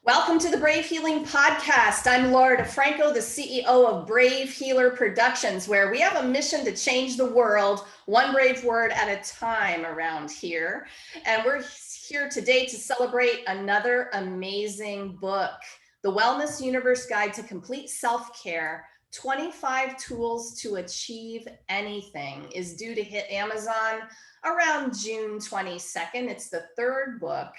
Welcome to the Brave Healing Podcast. I'm Laura DeFranco, the CEO of Brave Healer Productions, where we have a mission to change the world one brave word at a time around here. And we're here today to celebrate another amazing book, The Wellness Universe Guide to Complete Self-Care, 25 Tools to Achieve Anything, is due to hit Amazon around June 22nd. It's the third book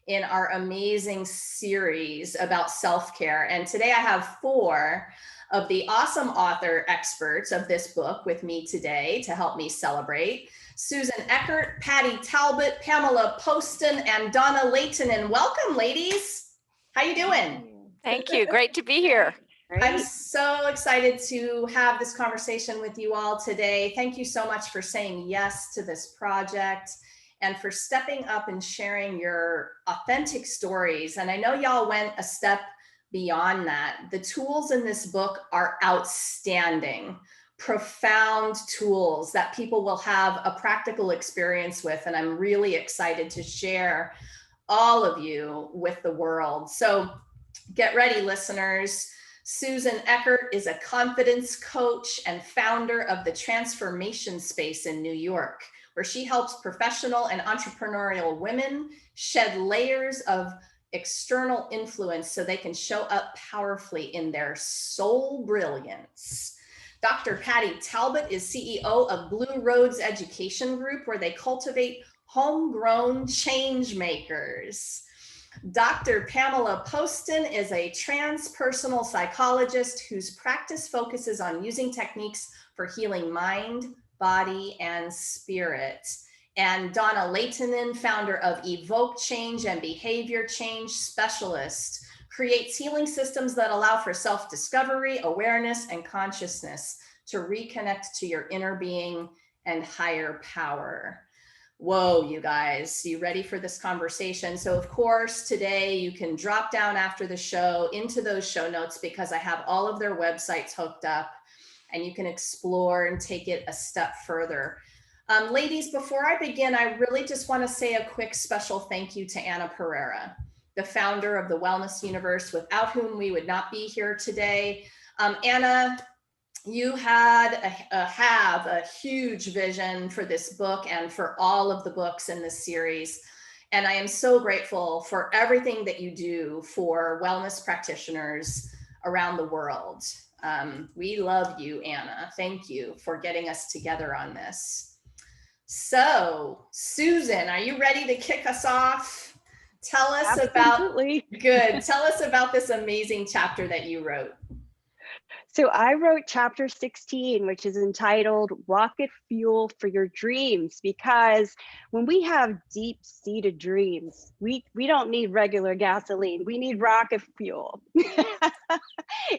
in our amazing series about self-care. And today I have four of the awesome author experts of this book with me today to help me celebrate. Susan Eckert, Patty Talbot, Pamela Poston, and Donna Layton. And welcome, ladies. How you doing? Thank you. Great to be here. I'm so excited to have this conversation with you all today. Thank you so much for saying yes to this project and for stepping up and sharing your authentic stories. And I know y'all went a step beyond that. The tools in this book are outstanding, profound tools that people will have a practical experience with. And I'm really excited to share all of you with the world. So get ready, listeners. Susan Eckert is a confidence coach and founder of the Transformation Space in New York, where she helps professional and entrepreneurial women shed layers of external influence so they can show up powerfully in their soul brilliance. Dr. Patty Talbot is CEO of Blue Roads Education Group, where they cultivate homegrown change makers. Dr. Pamela Poston is a transpersonal psychologist whose practice focuses on using techniques for healing mind, body, and spirit. And Donna Layton, founder of Evoke Change and Behavior Change Specialist, creates healing systems that allow for self-discovery, awareness, and consciousness to reconnect to your inner being and higher power. Whoa, you guys, you ready for this conversation? So of course, today you can drop down after the show into those show notes because I have all of their websites hooked up and you can explore and take it a step further. Ladies, before I begin, I really just want to say a quick special thank you to Anna Pereira, the founder of the Wellness Universe, without whom we would not be here today. Anna, you have a huge vision for this book and for all of the books in this series. And I am so grateful for everything that you do for wellness practitioners around the world. We love you, Anna. Thank you for getting us together on this. So, Susan, are you ready to kick us off? Tell us Absolutely. Tell us about this amazing chapter that you wrote. So I wrote chapter 16, which is entitled Rocket Fuel for Your Dreams, because when we have deep-seated dreams, we don't need regular gasoline, we need rocket fuel.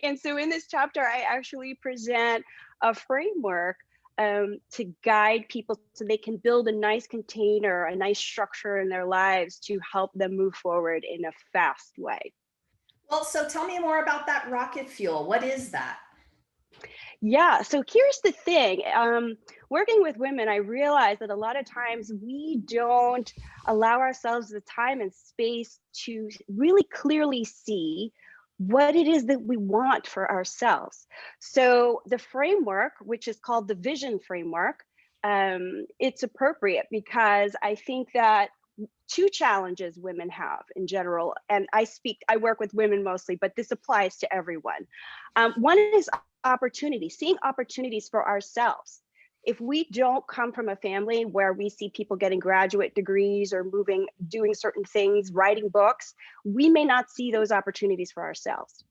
And so in this chapter, I actually present a framework to guide people so they can build a nice container, a nice structure in their lives to help them move forward in a fast way. Well, so tell me more about that rocket fuel. What is that? Yeah, so here's the thing. Working with women, I realize that a lot of times we don't allow ourselves the time and space to really clearly see what it is that we want for ourselves. So the framework, which is called the vision framework, it's appropriate because I think that two challenges women have in general, and I work with women mostly, but this applies to everyone. One is opportunity, seeing opportunities for ourselves. If we don't come from a family where we see people getting graduate degrees or doing certain things, writing books, we may not see those opportunities for ourselves.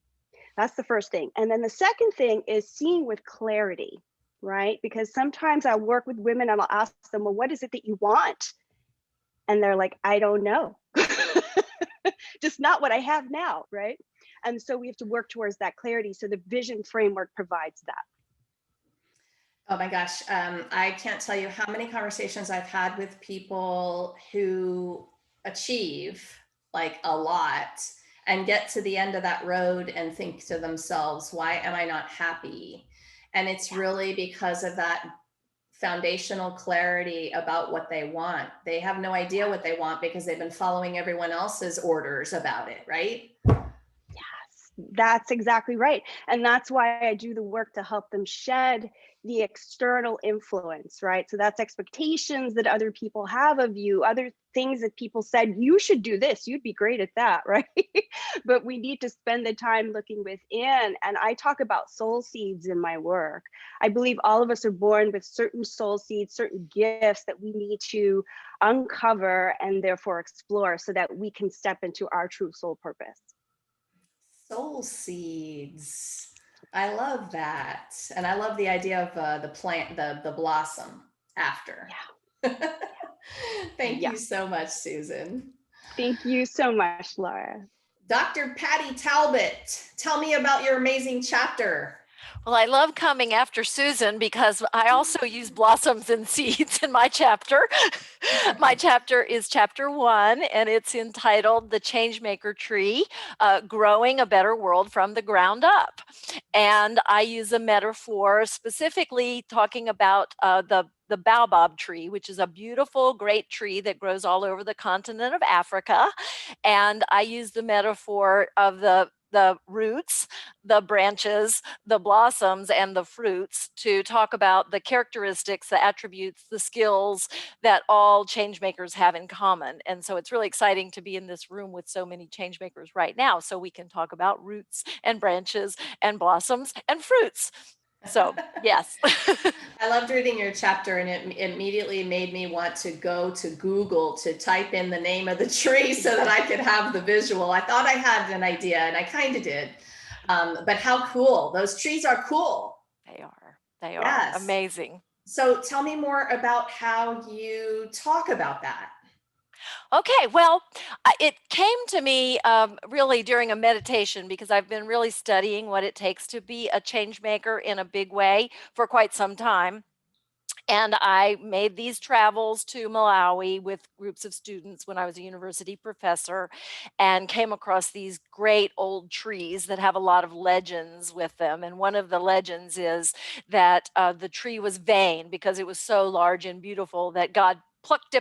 That's the first thing. And then the second thing is seeing with clarity, right? Because sometimes I work with women and I'll ask them, well, what is it that you want? And they're like, I don't know. Just not what I have now, right? And so we have to work towards that clarity. So the vision framework provides that. Oh my gosh, I can't tell you how many conversations I've had with people who achieve like a lot and get to the end of that road and think to themselves, why am I not happy? And it's really because of that foundational clarity about what they want. They have no idea what they want because they've been following everyone else's orders about it, right? That's exactly right. And that's why I do the work to help them shed the external influence, right? So that's expectations that other people have of you, other things that people said, you should do this, you'd be great at that, right? But we need to spend the time looking within. And I talk about soul seeds in my work. I believe all of us are born with certain soul seeds, certain gifts that we need to uncover and therefore explore so that we can step into our true soul purpose. Soul seeds. I love that. And I love the idea of the plant, the blossom after. Yeah. Thank Yeah. you so much, Susan. Thank you so much, Laura. Dr. Patty Talbot, tell me about your amazing chapter. Well, I love coming after Susan because I also use blossoms and seeds in my chapter. My chapter is chapter 1, and it's entitled The Changemaker Tree, Growing a Better World from the Ground Up. And I use a metaphor specifically talking about the baobab tree, which is a beautiful, great tree that grows all over the continent of Africa. And I use the metaphor of the roots, the branches, the blossoms, and the fruits to talk about the characteristics, the attributes, the skills that all change makers have in common. And so it's really exciting to be in this room with so many change makers right now, so we can talk about roots and branches and blossoms and fruits. So, yes. I loved reading your chapter, and it immediately made me want to go to Google to type in the name of the tree so that I could have the visual. I thought I had an idea, and I kind of did. But how cool. Those trees are cool. They are. They are Yes. amazing. So tell me more about how you talk about that. Okay, well, it came to me really during a meditation because I've been really studying what it takes to be a change maker in a big way for quite some time. And I made these travels to Malawi with groups of students when I was a university professor, and came across these great old trees that have a lot of legends with them. And one of the legends is that the tree was vain because it was so large and beautiful that God plucked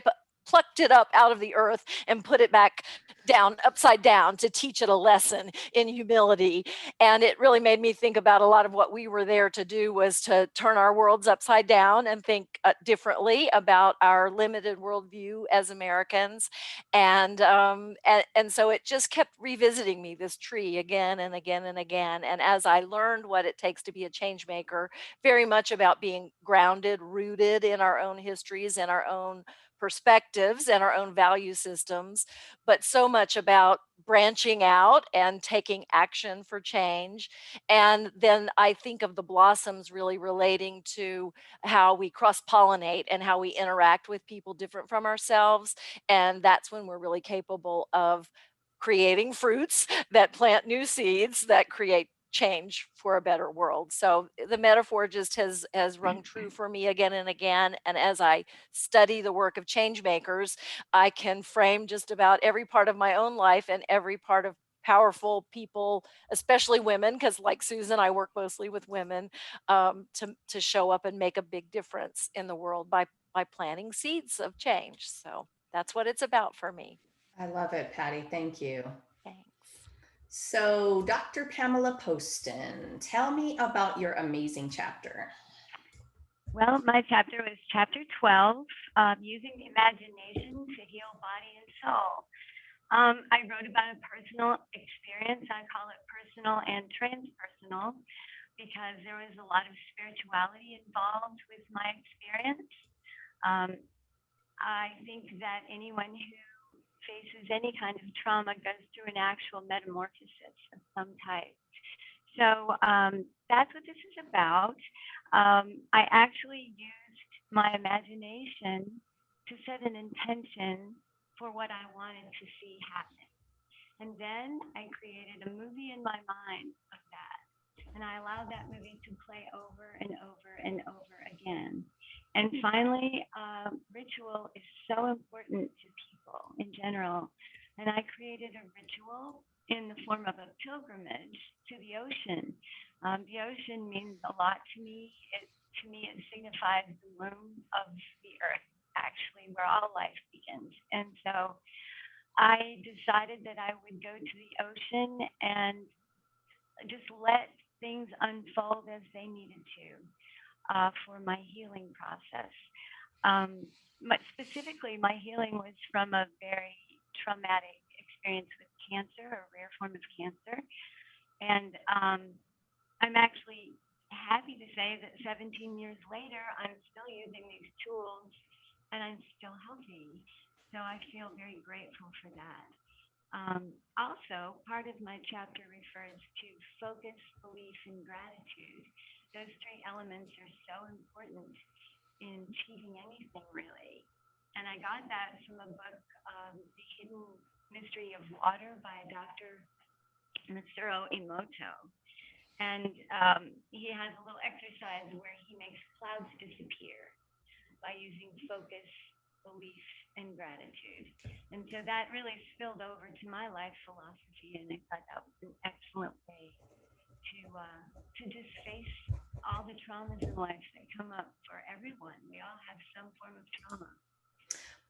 it up out of the earth and put it back down upside down to teach it a lesson in humility. And it really made me think about a lot of what we were there to do, was to turn our worlds upside down and think differently about our limited worldview as Americans. And so it just kept revisiting me, this tree, again and again and again. And as I learned what it takes to be a change maker, very much about being grounded, rooted in our own histories and our own perspectives and our own value systems, but so much about branching out and taking action for change. And then I think of the blossoms really relating to how we cross pollinate and how we interact with people different from ourselves. And that's when we're really capable of creating fruits that plant new seeds that create change for a better world. So the metaphor just has rung true for me again and again. And as I study the work of change makers, I can frame just about every part of my own life and every part of powerful people, especially women, because like Susan, I work mostly with women, to show up and make a big difference in the world by planting seeds of change. So that's what it's about for me. I love it, Patty. Thank you. Thanks. So, Dr. Pamela Poston, tell me about your amazing chapter. Well, my chapter was chapter 12, using the imagination to heal body and soul. I wrote about a personal experience. I call it personal and transpersonal because there was a lot of spirituality involved with my experience. I think that anyone who faces any kind of trauma goes through an actual metamorphosis of some type. So that's what this is about. I actually used my imagination to set an intention for what I wanted to see happen. And then I created a movie in my mind of that. And I allowed that movie to play over and over and over again. And finally, ritual is so important to people in general. And I created a ritual in the form of a pilgrimage to the ocean. The ocean means a lot to me. To me, it signifies the womb of the earth, actually, where all life begins. And so I decided that I would go to the ocean and just let things unfold as they needed to for my healing process. Specifically, my healing was from a very traumatic experience with cancer, a rare form of cancer. And I'm actually happy to say that 17 years later, I'm still using these tools and I'm still healthy. So I feel very grateful for that. Also, part of my chapter refers to focus, belief, and gratitude. Those three elements are so important in achieving anything, really. And I got that from a book, The Hidden Mystery of Water by Dr. Masaru Emoto. And he has a little exercise where he makes clouds disappear by using focus, belief, and gratitude. And so that really spilled over to my life philosophy, and I thought that was an excellent way to just face all the traumas in life that come up for everyone. We all have some form of trauma.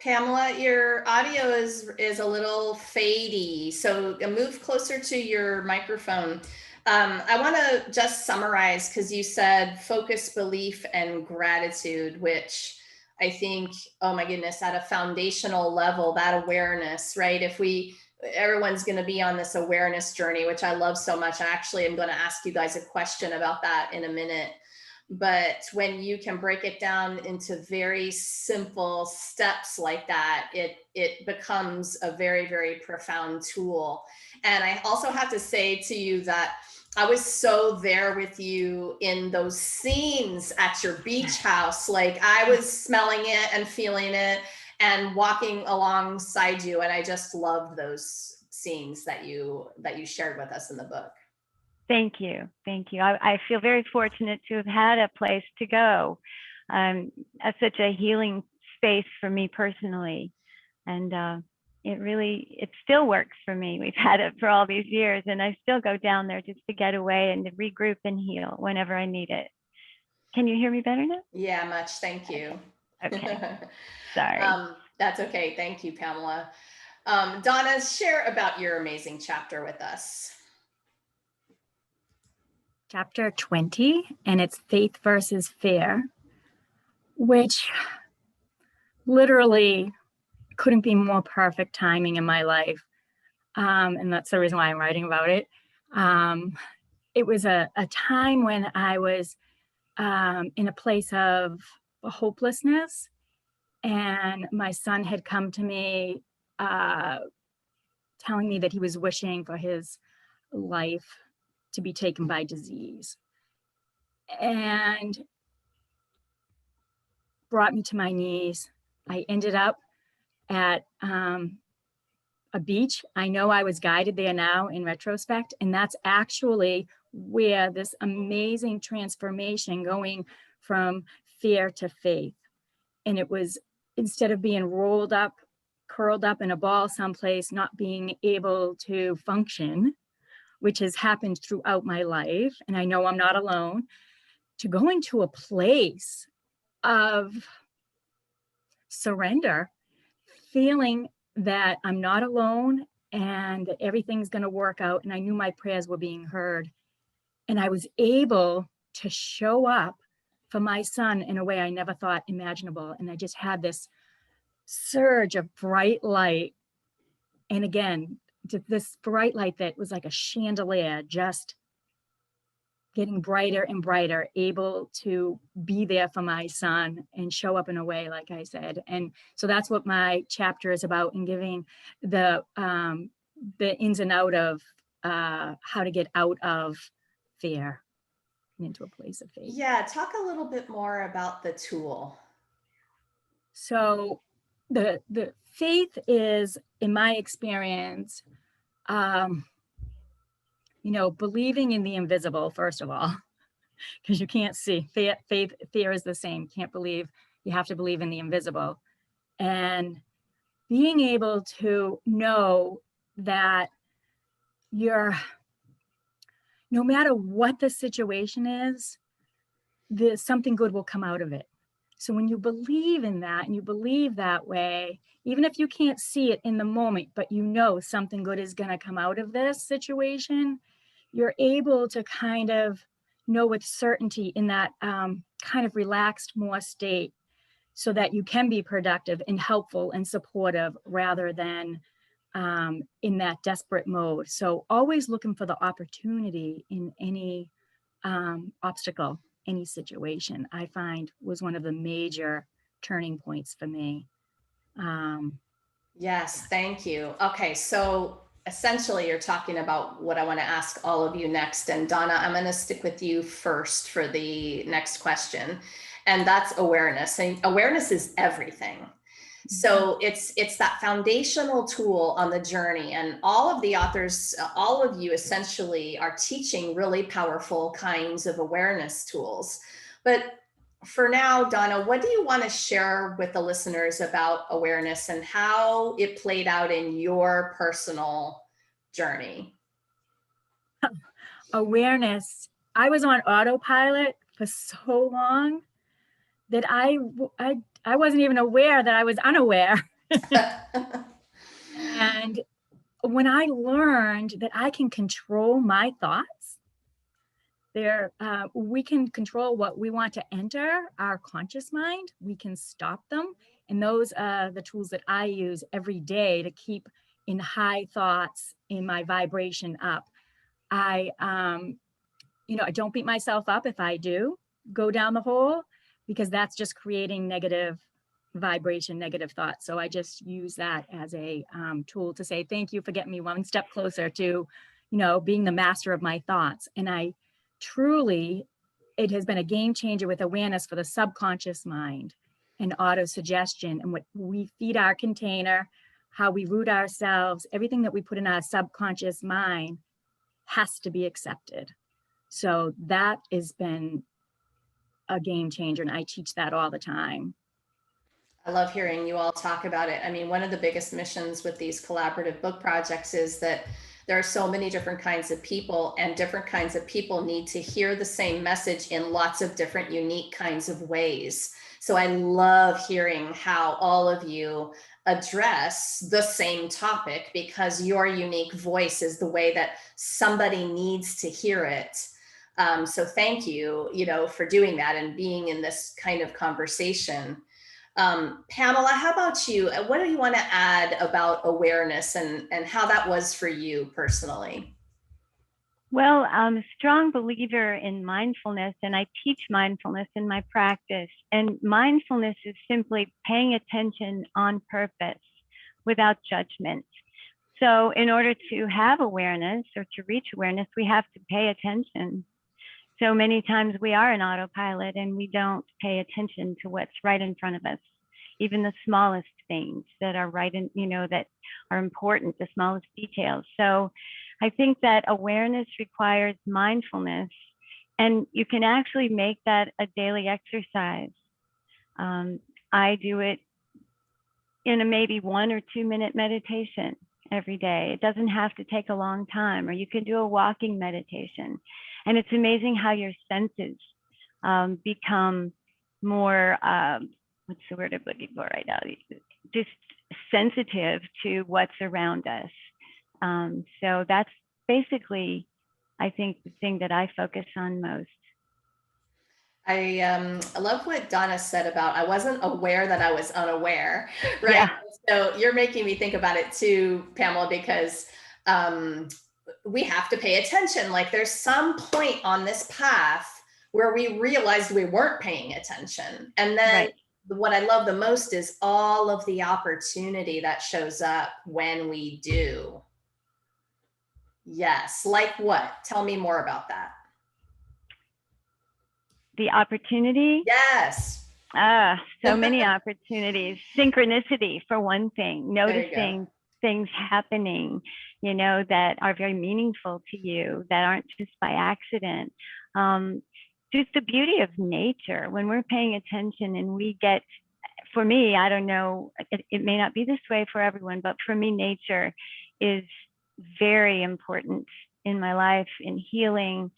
Pamela, your audio is a little fadey, so move closer to your microphone. I want to just summarize, because you said focus, belief, and gratitude, which I think, oh my goodness, at a foundational level, that awareness, right? Everyone's going to be on this awareness journey, which I love so much. And actually, I'm going to ask you guys a question about that in a minute. But when you can break it down into very simple steps like that, it becomes a very, very profound tool. And I also have to say to you that I was so there with you in those scenes at your beach house. Like, I was smelling it and feeling it and walking alongside you. And I just loved those scenes that you shared with us in the book. Thank you. Thank you. I feel very fortunate to have had a place to go. As such a healing space for me personally. And it still works for me. We've had it for all these years, and I still go down there just to get away and to regroup and heal whenever I need it. Can you hear me better now? Yeah, much. Thank you. Okay. Sorry. That's okay. Thank you, Pamela. Donna, share about your amazing chapter with us. Chapter 20, and it's faith versus fear, which literally couldn't be more perfect timing in my life. And that's the reason why I'm writing about it. It was a time when I was in a place of hopelessness, and my son had come to me telling me that he was wishing for his life to be taken by disease, and brought me to my knees. I ended up at a beach. I know I was guided there now in retrospect, and that's actually where this amazing transformation going from fear to faith. And it was, instead of being rolled up, curled up in a ball someplace, not being able to function, which has happened throughout my life, and I know I'm not alone, to go into a place of surrender, feeling that I'm not alone and that everything's going to work out. And I knew my prayers were being heard. And I was able to show up for my son in a way I never thought imaginable. And I just had this surge of bright light. And again, this bright light that was like a chandelier, just getting brighter and brighter, able to be there for my son and show up in a way, like I said. And so that's what my chapter is about, and giving the ins and out of how to get out of fear and into a place of faith. Yeah, talk a little bit more about the tool. So the faith is, in my experience, believing in the invisible, first of all, because you can't see. Fear is the same. Can't believe. You have to believe in the invisible. And being able to know that no matter what the situation is, something good will come out of it. So when you believe in that and you believe that way, even if you can't see it in the moment, but you know something good is going to come out of this situation, you're able to kind of know with certainty in that kind of relaxed more state, so that you can be productive and helpful and supportive rather than in that desperate mode. So always looking for the opportunity in any obstacle, any situation, I find was one of the major turning points for me. Yes, thank you. Okay, so essentially you're talking about what I want to ask all of you next. And Donna, I'm going to stick with you first for the next question. And that's awareness. And awareness is everything. So it's that foundational tool on the journey. And all of the authors, all of you essentially are teaching really powerful kinds of awareness tools. But for now, Donna, what do you want to share with the listeners about awareness and how it played out in your personal journey? Awareness. I was on autopilot for so long that I wasn't even aware that I was unaware. And when I learned that I can control my thoughts, we can control what we want to enter our conscious mind. We can stop them. And those are the tools that I use every day to keep in high thoughts, in my vibration up. I don't beat myself up if I do go down the hole, because that's just creating negative vibration, negative thoughts. So I just use that as a tool to say, thank you for getting me one step closer to, being the master of my thoughts. And I truly, it has been a game changer with awareness for the subconscious mind and auto-suggestion and what we feed our container, how we root ourselves, everything that we put in our subconscious mind has to be accepted. So that has been a game changer, and I teach that all the time. I love hearing you all talk about it. I mean, one of the biggest missions with these collaborative book projects is that there are so many different kinds of people, and different kinds of people need to hear the same message in lots of different unique kinds of ways. So I love hearing how all of you address the same topic, because your unique voice is the way that somebody needs to hear it. So thank you, for doing that and being in this kind of conversation. Pamela, how about you? What do you want to add about awareness and how that was for you personally? Well, I'm a strong believer in mindfulness, and I teach mindfulness in my practice. And mindfulness is simply paying attention on purpose without judgment. So in order to have awareness or to reach awareness, we have to pay attention. So many times we are in autopilot and we don't pay attention to what's right in front of us, even the smallest things that are right in, that are important, the smallest details. So I think that awareness requires mindfulness, and you can actually make that a daily exercise. I do it in a maybe 1 or 2 minute meditation every day. It doesn't have to take a long time, or you can do a walking meditation. And it's amazing how your senses become more, what's the word I'm looking for right now? Just sensitive to what's around us. So that's basically, I think, the thing that I focus on most. I love what Donna said about, I wasn't aware that I was unaware, right? Yeah. So you're making me think about it too, Pamela, because we have to pay attention. Like there's some point on this path where we realized we weren't paying attention. And then Right. What I love the most is all of the opportunity that shows up when we do. Yes. Like what? Tell me more about that. The opportunity? Yes. So many opportunities. Synchronicity, for one thing, noticing things happening, that are very meaningful to you, that aren't just by accident. Just the beauty of nature. When we're paying attention and we get, for me, I don't know, it may not be this way for everyone, but for me, nature is very important in my life, in healing,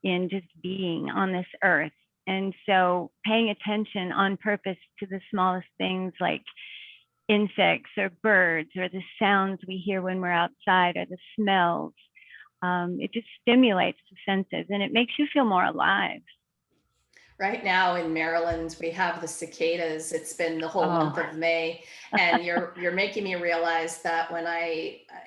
in just being on this earth. And so paying attention on purpose to the smallest things like insects or birds or the sounds we hear when we're outside or the smells, It just stimulates the senses and it makes you feel more alive. Right now in Maryland, we have the cicadas. It's been the whole month of May, and you're making me realize that when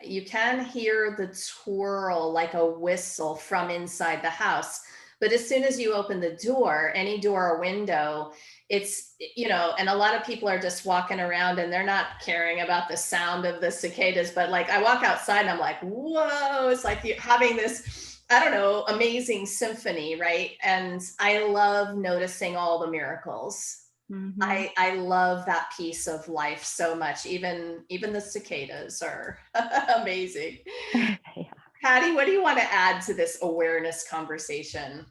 you can hear the twirl like a whistle from inside the house, but as soon as you open the door, any door or window, it's, and a lot of people are just walking around and they're not caring about the sound of the cicadas, but like I walk outside and I'm like, whoa, it's like you're having this, I don't know, amazing symphony, right? And I love noticing all the miracles. Mm-hmm. I love that piece of life so much. Even the cicadas are amazing. Yeah. Patty, what do you want to add to this awareness conversation?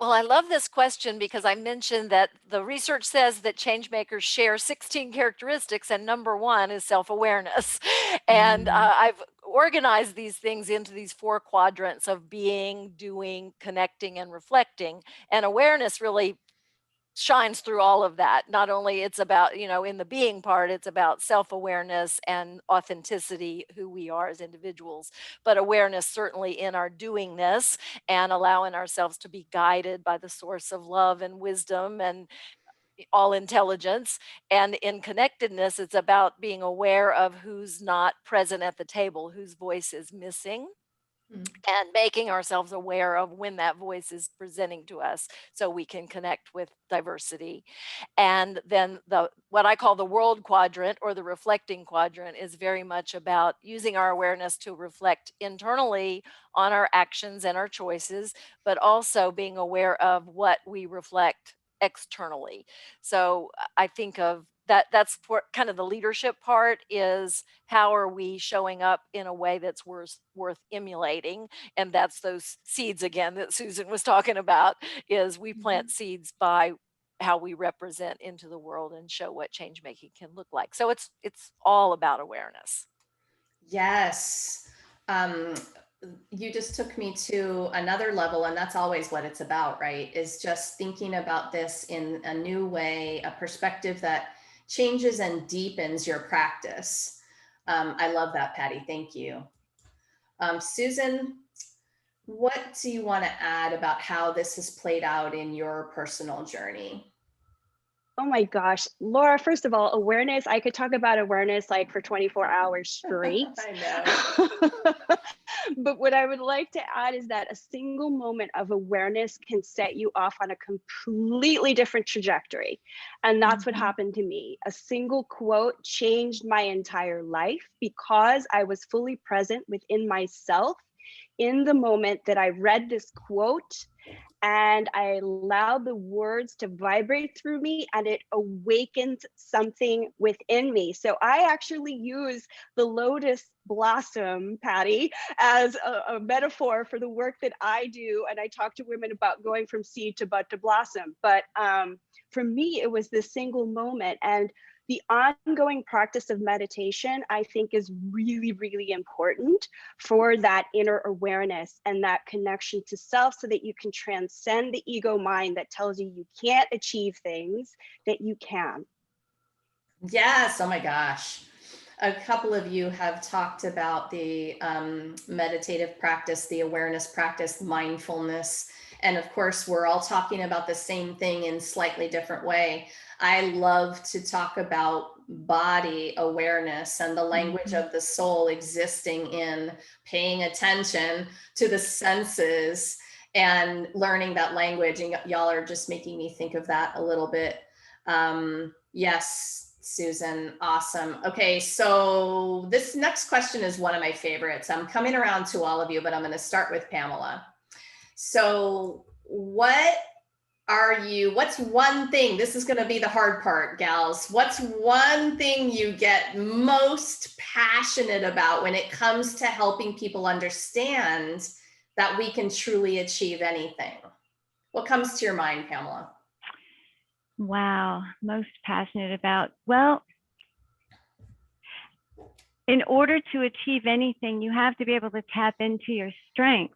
Well, I love this question because I mentioned that the research says that changemakers share 16 characteristics, and number one is self-awareness. And I've organized these things into these 4 quadrants of being, doing, connecting, and reflecting. And awareness really shines through all of that. Not only it's about, in the being part, it's about self-awareness and authenticity, who we are as individuals, but awareness certainly in our doingness and allowing ourselves to be guided by the source of love and wisdom and all intelligence. And in connectedness, it's about being aware of who's not present at the table, whose voice is missing, and making ourselves aware of when that voice is presenting to us so we can connect with diversity. And then what I call the world quadrant, or the reflecting quadrant, is very much about using our awareness to reflect internally on our actions and our choices, but also being aware of what we reflect externally. So I think of that's for kind of the leadership part, is how are we showing up in a way that's worth emulating. And that's those seeds again that Susan was talking about, is we plant seeds by how we represent into the world and show what change making can look like. So it's all about awareness. Yes. You just took me to another level, and that's always what it's about, right? Is just thinking about this in a new way, a perspective that changes and deepens your practice. I love that, Patty. Thank you. Susan, what do you want to add about how this has played out in your personal journey? Oh my gosh, Laura, first of all, awareness, I could talk about awareness like for 24 hours straight. I know. But what I would like to add is that a single moment of awareness can set you off on a completely different trajectory. And that's what happened to me. A single quote changed my entire life because I was fully present within myself in the moment that I read this quote, and I allowed the words to vibrate through me, and it awakened something within me. So I actually use the lotus blossom, Patty, as a metaphor for the work that I do. And I talk to women about going from seed to bud to blossom. But for me, it was this single moment. And the ongoing practice of meditation, I think, is really, really important for that inner awareness and that connection to self, so that you can transcend the ego mind that tells you you can't achieve things that you can. Yes. Oh my gosh. A couple of you have talked about the meditative practice, the awareness practice, mindfulness. And of course, we're all talking about the same thing in slightly different way. I love to talk about body awareness and the language of the soul existing in paying attention to the senses and learning that language. And y'all are just making me think of that a little bit. Yes. Susan, awesome. Okay, so this next question is one of my favorites. I'm coming around to all of you, but I'm going to start with Pamela. So what's one thing, this is going to be the hard part, gals. What's one thing you get most passionate about when it comes to helping people understand that we can truly achieve anything? What comes to your mind, Pamela? Wow, most passionate about. Well, in order to achieve anything, you have to be able to tap into your strengths.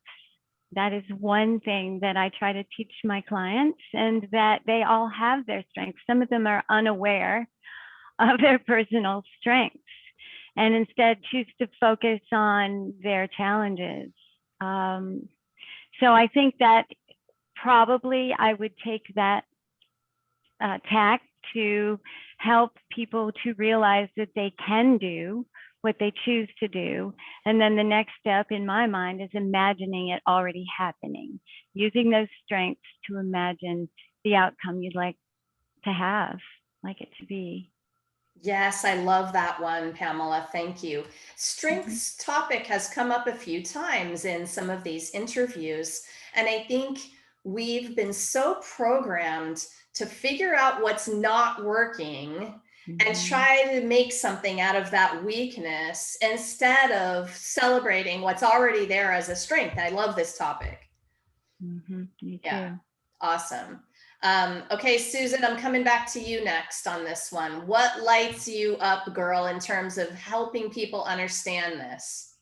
That is one thing that I try to teach my clients, and that they all have their strengths. Some of them are unaware of their personal strengths and instead choose to focus on their challenges. So I think that probably I would take that tack to help people to realize that they can do what they choose to do. And then the next step in my mind is imagining it already happening, using those strengths to imagine the outcome you'd like to have, like it to be. Yes, I love that one, Pamela. Thank you. Strengths topic has come up a few times in some of these interviews. And I think we've been so programmed to figure out what's not working and try to make something out of that weakness instead of celebrating what's already there as a strength. I love this topic. Me too. Yeah, awesome. Okay, Susan, I'm coming back to you next on this one. What lights you up, girl, in terms of helping people understand this?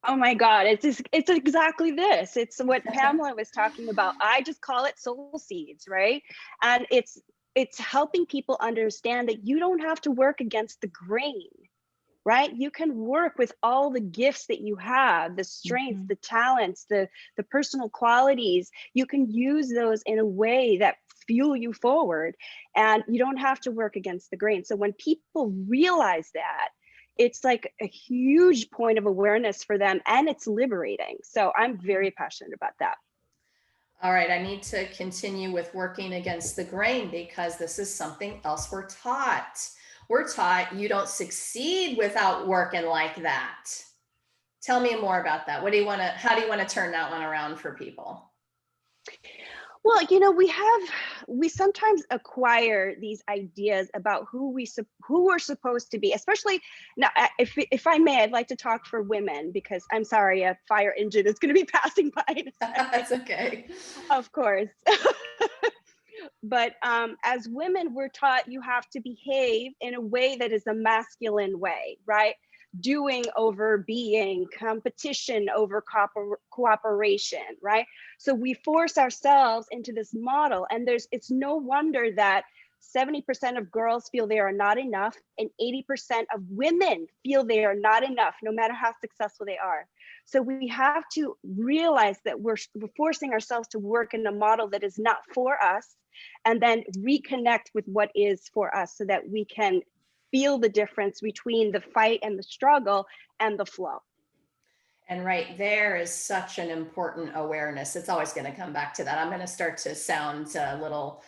Oh my God, it's exactly this. It's what Pamela was talking about. I just call it soul seeds, right? And it's helping people understand that you don't have to work against the grain, right? You can work with all the gifts that you have, the strengths, the talents, the personal qualities. You can use those in a way that fuel you forward, and you don't have to work against the grain. So when people realize that, it's like a huge point of awareness for them, and it's liberating. So I'm very passionate about that. All right, I need to continue with working against the grain because this is something else we're taught. We're taught you don't succeed without working like that. Tell me more about that. How do you want to turn that one around for people? Well, we sometimes acquire these ideas about who we're supposed to be, especially now. If I may, I'd like to talk for women because I'm sorry, a fire engine is going to be passing by. That's okay. Of course. But as women, we're taught you have to behave in a way that is a masculine way, right? Doing over being, competition over cooperation, right? So we force ourselves into this model, and it's no wonder that 70% of girls feel they are not enough, and 80% of women feel they are not enough, no matter how successful they are. So we have to realize that we're forcing ourselves to work in a model that is not for us, and then reconnect with what is for us so that we can feel the difference between the fight and the struggle and the flow. And right there is such an important awareness. It's always going to come back to that. I'm going to start to sound a little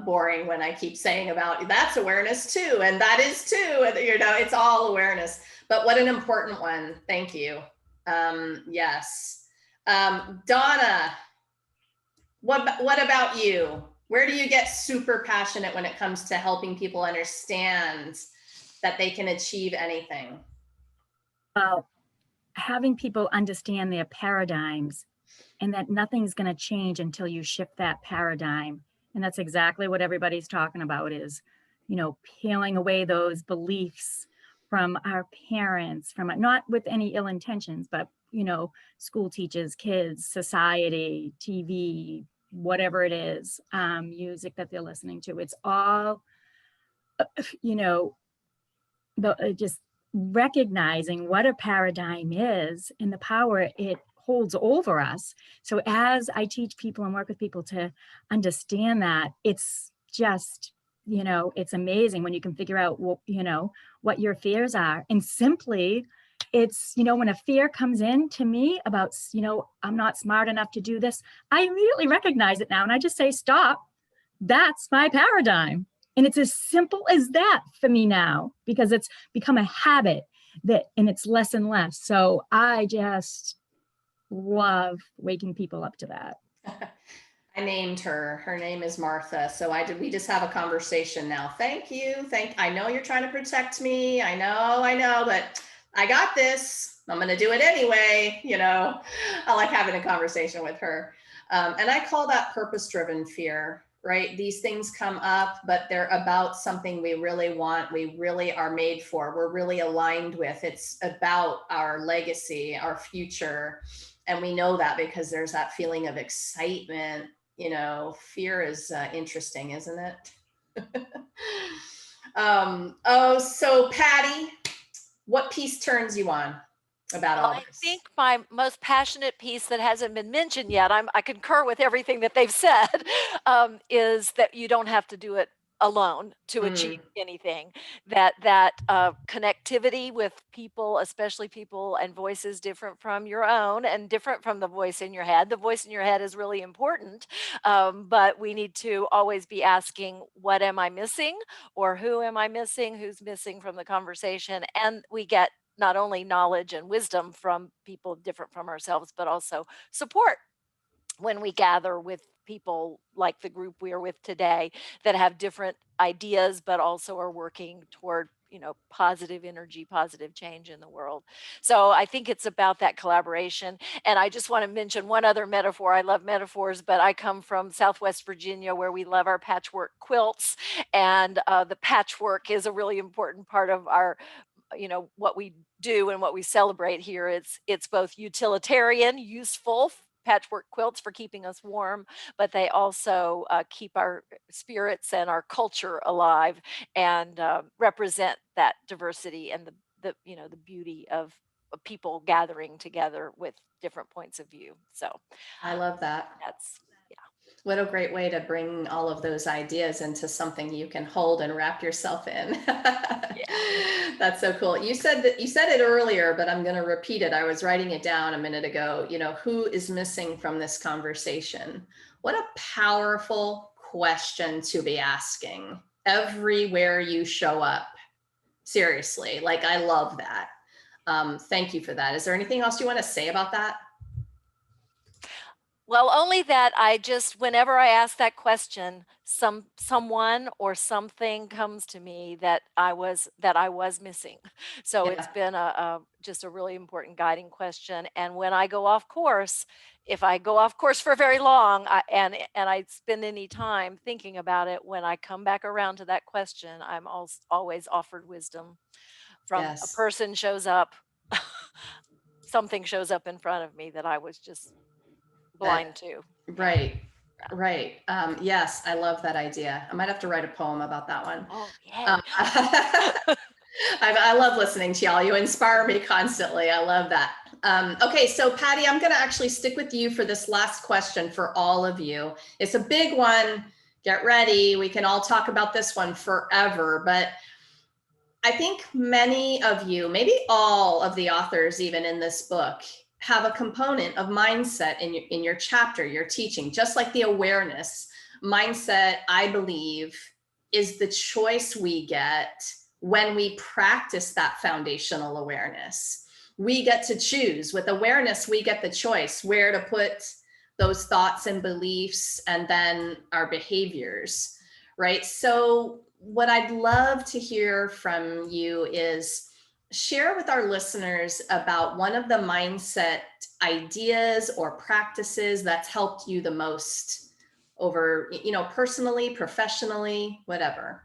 boring when I keep saying about that's awareness too, and that is too. And, it's all awareness. But what an important one. Thank you. Yes. Donna, what about you? Where do you get super passionate when it comes to helping people understand that they can achieve anything? Well, having people understand their paradigms and that nothing's going to change until you shift that paradigm. And that's exactly what everybody's talking about is, peeling away those beliefs from our parents, from not with any ill intentions, but, school teachers, kids, society, TV, whatever it is, music that they're listening to. It's all, just recognizing what a paradigm is and the power it holds over us. So as I teach people and work with people to understand that, it's just, it's amazing when you can figure out what your fears are. And simply it's, when a fear comes in to me about, I'm not smart enough to do this, I immediately recognize it now. And I just say, stop, that's my paradigm. And it's as simple as that for me now, because it's become a habit and it's less and less. So I just love waking people up to that. I named her. Her name is Martha. So we just have a conversation now. Thank you. I know you're trying to protect me. I know, but I got this. I'm going to do it anyway. I like having a conversation with her. And I call that purpose-driven fear, right? These things come up, but they're about something we really want. We really are made for. We're really aligned with. It's about our legacy, our future. And we know that because there's that feeling of excitement. Fear is interesting, isn't it? So Patty, what piece turns you on? about Well, all I this? think my most passionate piece that hasn't been mentioned yet, I concur with everything that they've said, is that you don't have to do it alone to achieve Mm, anything. That connectivity with people, especially people and voices different from your own and different from the voice in your head. The voice in your head is really important, but we need to always be asking, "What am I missing?" or "Who am I missing? Who's missing from the conversation?" And we get not only knowledge and wisdom from people different from ourselves, but also support when we gather with people like the group we are with today that have different ideas, but also are working toward, positive energy, positive change in the world. So I think it's about that collaboration. And I just want to mention one other metaphor. I love metaphors, but I come from Southwest Virginia where we love our patchwork quilts. And the patchwork is a really important part of our what we do and what we celebrate here. It's both utilitarian, useful patchwork quilts for keeping us warm, but they also keep our spirits and our culture alive and represent that diversity and the beauty of people gathering together with different points of view. So I love that. that's What a great way to bring all of those ideas into something you can hold and wrap yourself in. yeah. That's so cool. You said it earlier, but I'm going to repeat it. I was writing it down a minute ago. Who is missing from this conversation? What a powerful question to be asking everywhere you show up. Seriously, like I love that. Thank you for that. Is there anything else you want to say about that? Well, only that whenever I ask that question, someone or something comes to me that I was missing. So it's Yeah. been just a really important guiding question. And when I go off course, if I go off course for very long, and I spend any time thinking about it, when I come back around to that question, I'm always offered wisdom from a Yes. person shows up, something shows up in front of me that I was just blind That to. Yeah. Right. Right. Yes, I love that idea. I might have to write a poem about that one. Oh, Um, yay. I love listening to y'all. You inspire me constantly. I love that. Okay, so Patty, I'm going to actually stick with you for this last question for all of you. It's a big one. Get ready. We can all talk about this one forever, but I think many of you, maybe all of the authors, even in this book, have a component of mindset in your chapter, your teaching, just like the awareness. Mindset, I believe, is the choice we get when we practice that foundational awareness. We get to choose. With awareness, we get the choice where to put those thoughts and beliefs and then our behaviors, right? So what I'd love to hear from you is share with our listeners about one of the mindset ideas or practices that's helped you the most over, personally, professionally, whatever.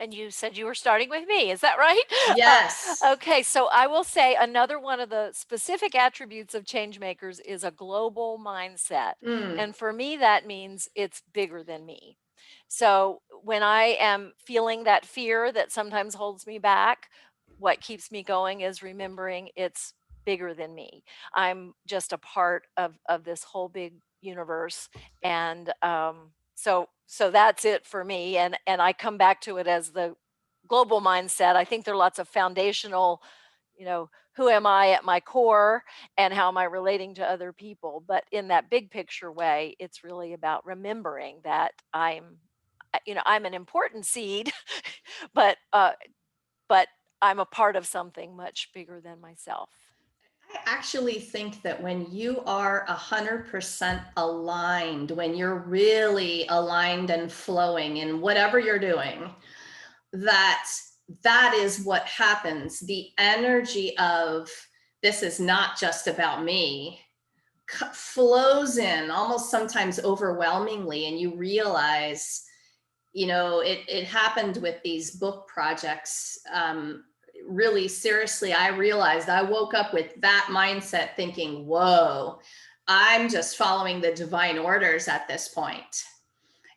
And you said you were starting with me. Is that right? Yes. Okay, so I will say another one of the specific attributes of change makers is a global mindset. Mm, And for me, that means it's bigger than me. So when I am feeling that fear that sometimes holds me back, what keeps me going is remembering it's bigger than me. I'm just a part of this whole big universe. And so that's it for me. And I come back to it as the global mindset. I think there are lots of foundational, who am I at my core and how am I relating to other people? But in that big picture way, it's really about remembering that I'm an important seed, but I'm a part of something much bigger than myself. I actually think that when you are 100% aligned, when you're really aligned and flowing in whatever you're doing, that that is what happens. The energy of this is not just about me flows in almost sometimes overwhelmingly, and you realize, it happened with these book projects. Really seriously, I realized I woke up with that mindset thinking, whoa, I'm just following the divine orders at this point.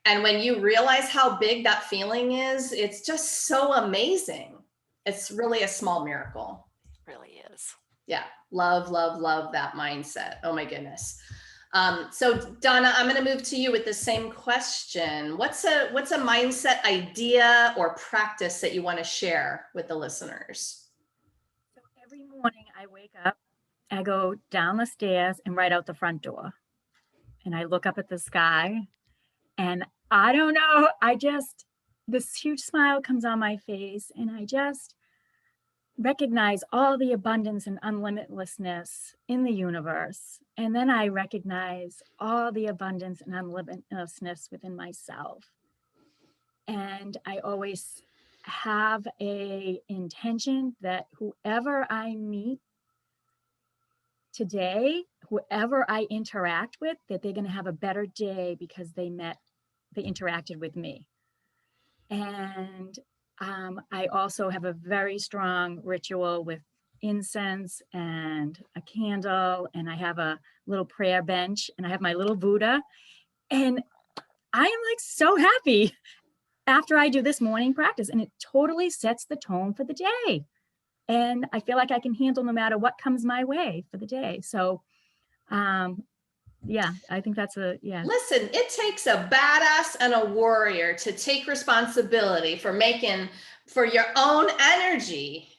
And when you realize how big that feeling is, it's just so amazing. It's really a small miracle. It really is. Yeah, love, love, love that mindset. Oh my goodness. So Donna, I'm going to move to you with the same question. What's a mindset idea or practice that you want to share with the listeners? So every morning I wake up, I go down the stairs and right out the front door. And I look up at the sky, and I don't know, this huge smile comes on my face, and I just recognize all the abundance and unlimitlessness in the universe. And then I recognize all the abundance and unlimitlessness within myself. And I always have a intention that whoever I meet today, whoever I interact with, that they're going to have a better day because they interacted with me. And I also have a very strong ritual with incense and a candle, and I have a little prayer bench, and I have my little Buddha, and I am like so happy after I do this morning practice, and it totally sets the tone for the day. And I feel like I can handle no matter what comes my way for the day. So yeah, I think that's Listen, it takes a badass and a warrior to take responsibility for your own energy.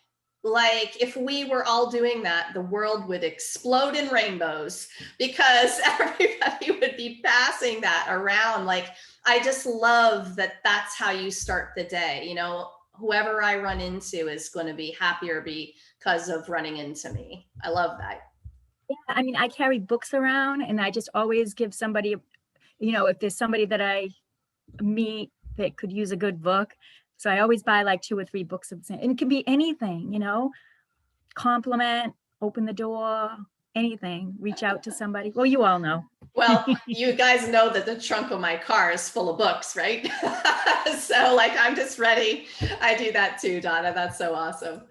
Like if we were all doing that, the world would explode in rainbows because everybody would be passing that around. Like, I just love that that's how you start the day. You know, whoever I run into is going to be happier because of running into me. I love that. Yeah, I mean, I carry books around, and I just always give somebody, if there's somebody that I meet that could use a good book. So I always buy like 2 or 3 books of, and it can be anything, compliment, open the door, anything, reach out to somebody. Well, you all know. Well, you guys know that the trunk of my car is full of books, right? So like, I'm just ready. I do that too, Donna. That's so awesome.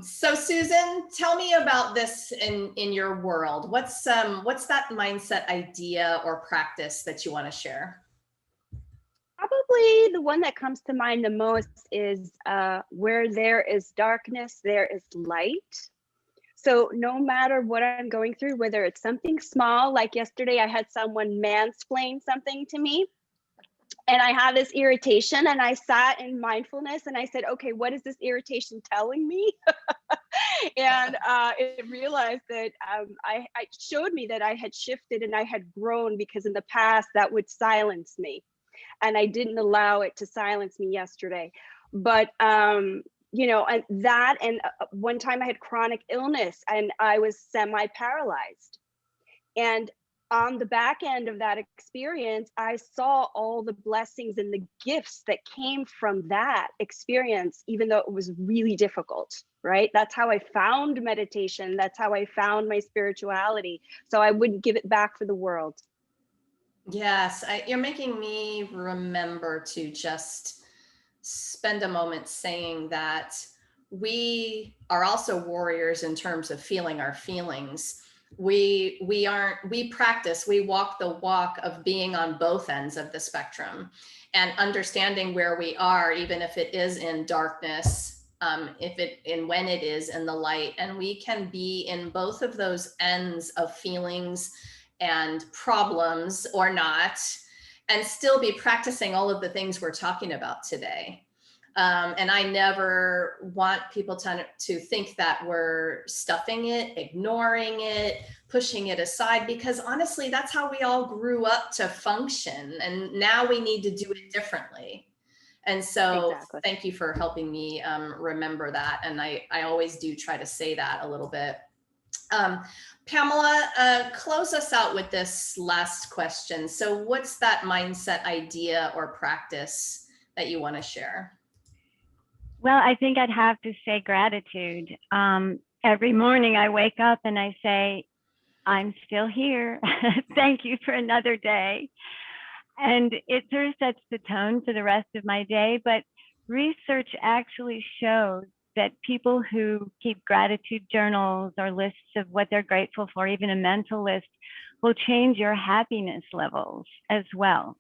So Susan, tell me about this in your world. What's that mindset idea or practice that you want to share? Probably the one that comes to mind the most is where there is darkness, there is light. So no matter what I'm going through, whether it's something small, like yesterday I had someone mansplain something to me, and I had this irritation, and I sat in mindfulness and I said, okay, what is this irritation telling me? And it realized that I showed me that I had shifted and I had grown, because in the past that would silence me, and I didn't allow it to silence me yesterday. But and one time I had chronic illness and I was semi-paralyzed. And on the back end of that experience, I saw all the blessings and the gifts that came from that experience, even though it was really difficult, right? That's how I found meditation. That's how I found my spirituality. So I wouldn't give it back for the world. Yes, you're making me remember to just spend a moment saying that we are also warriors in terms of feeling our feelings. We walk the walk of being on both ends of the spectrum and understanding where we are, even if it is in darkness, when it is in the light. And we can be in both of those ends of feelings and problems or not, and still be practicing all of the things we're talking about today. And I never want people to think that we're stuffing it, ignoring it, pushing it aside, because honestly, that's how we all grew up to function. And now we need to do it differently. And so Exactly. Thank you for helping me remember that. And I always do try to say that a little bit. Pamela, close us out with this last question. So what's that mindset idea or practice that you want to share? Well, I think I'd have to say gratitude. Every morning I wake up and I say, I'm still here. Thank you for another day. And it sort of sets the tone for the rest of my day. But research actually shows that people who keep gratitude journals or lists of what they're grateful for, even a mental list, will change your happiness levels as well.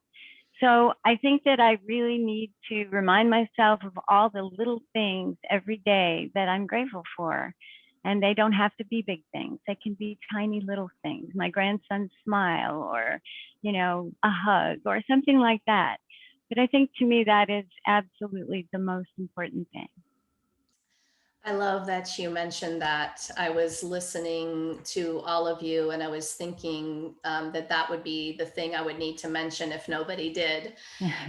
So I think that I really need to remind myself of all the little things every day that I'm grateful for. And they don't have to be big things. They can be tiny little things. My grandson's smile, or, a hug or something like that. But I think to me that is absolutely the most important thing. I love that you mentioned that. I was listening to all of you and I was thinking that would be the thing I would need to mention if nobody did.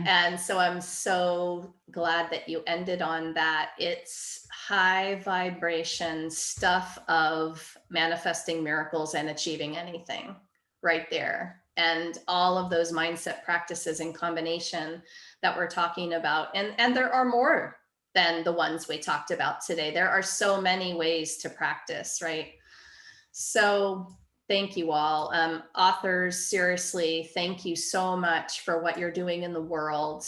And so I'm so glad that you ended on that. It's high vibration stuff of manifesting miracles and achieving anything right there. And all of those mindset practices in combination that we're talking about. And there are more than the ones we talked about today. There are so many ways to practice, right? So thank you all. Authors, seriously, thank you so much for what you're doing in the world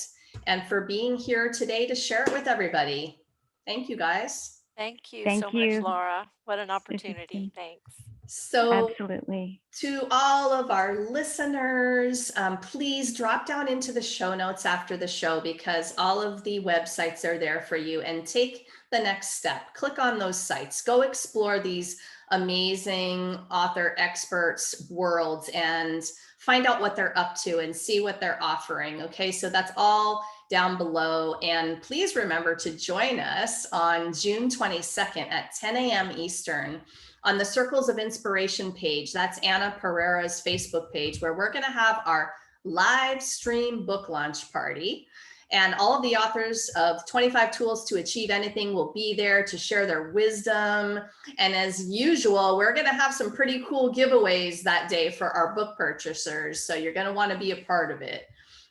and for being here today to share it with everybody. Thank you, guys. Thank you Thank so you. much, Laura. What an This has opportunity. been- Thanks. So Absolutely. to all of our listeners, please drop down into the show notes after the show because all of the websites are there for you, and take the next step. Click on those sites. Go explore these amazing author experts' worlds and find out what they're up to and see what they're offering. Okay, so that's all down below. And please remember to join us on June 22nd at 10 a.m. Eastern on the Circles of Inspiration page. That's Anna Pereira's Facebook page, where we're going to have our live stream book launch party. And all of the authors of 25 Tools to Achieve Anything will be there to share their wisdom. And as usual, we're going to have some pretty cool giveaways that day for our book purchasers. So you're going to want to be a part of it.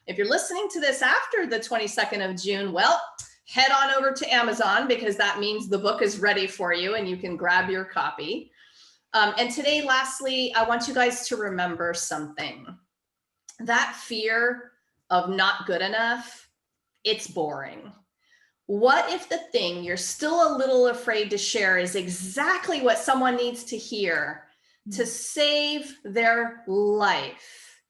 If you're listening to this after the 22nd of June, well, head on over to Amazon because that means the book is ready for you and you can grab your copy. And today, lastly, I want you guys to remember something. That fear of not good enough, it's boring. What if the thing you're still a little afraid to share is exactly what someone needs to hear to save their life?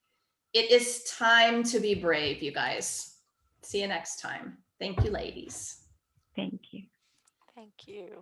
It is time to be brave, you guys. See you next time. Thank you, ladies. Thank you. Thank you.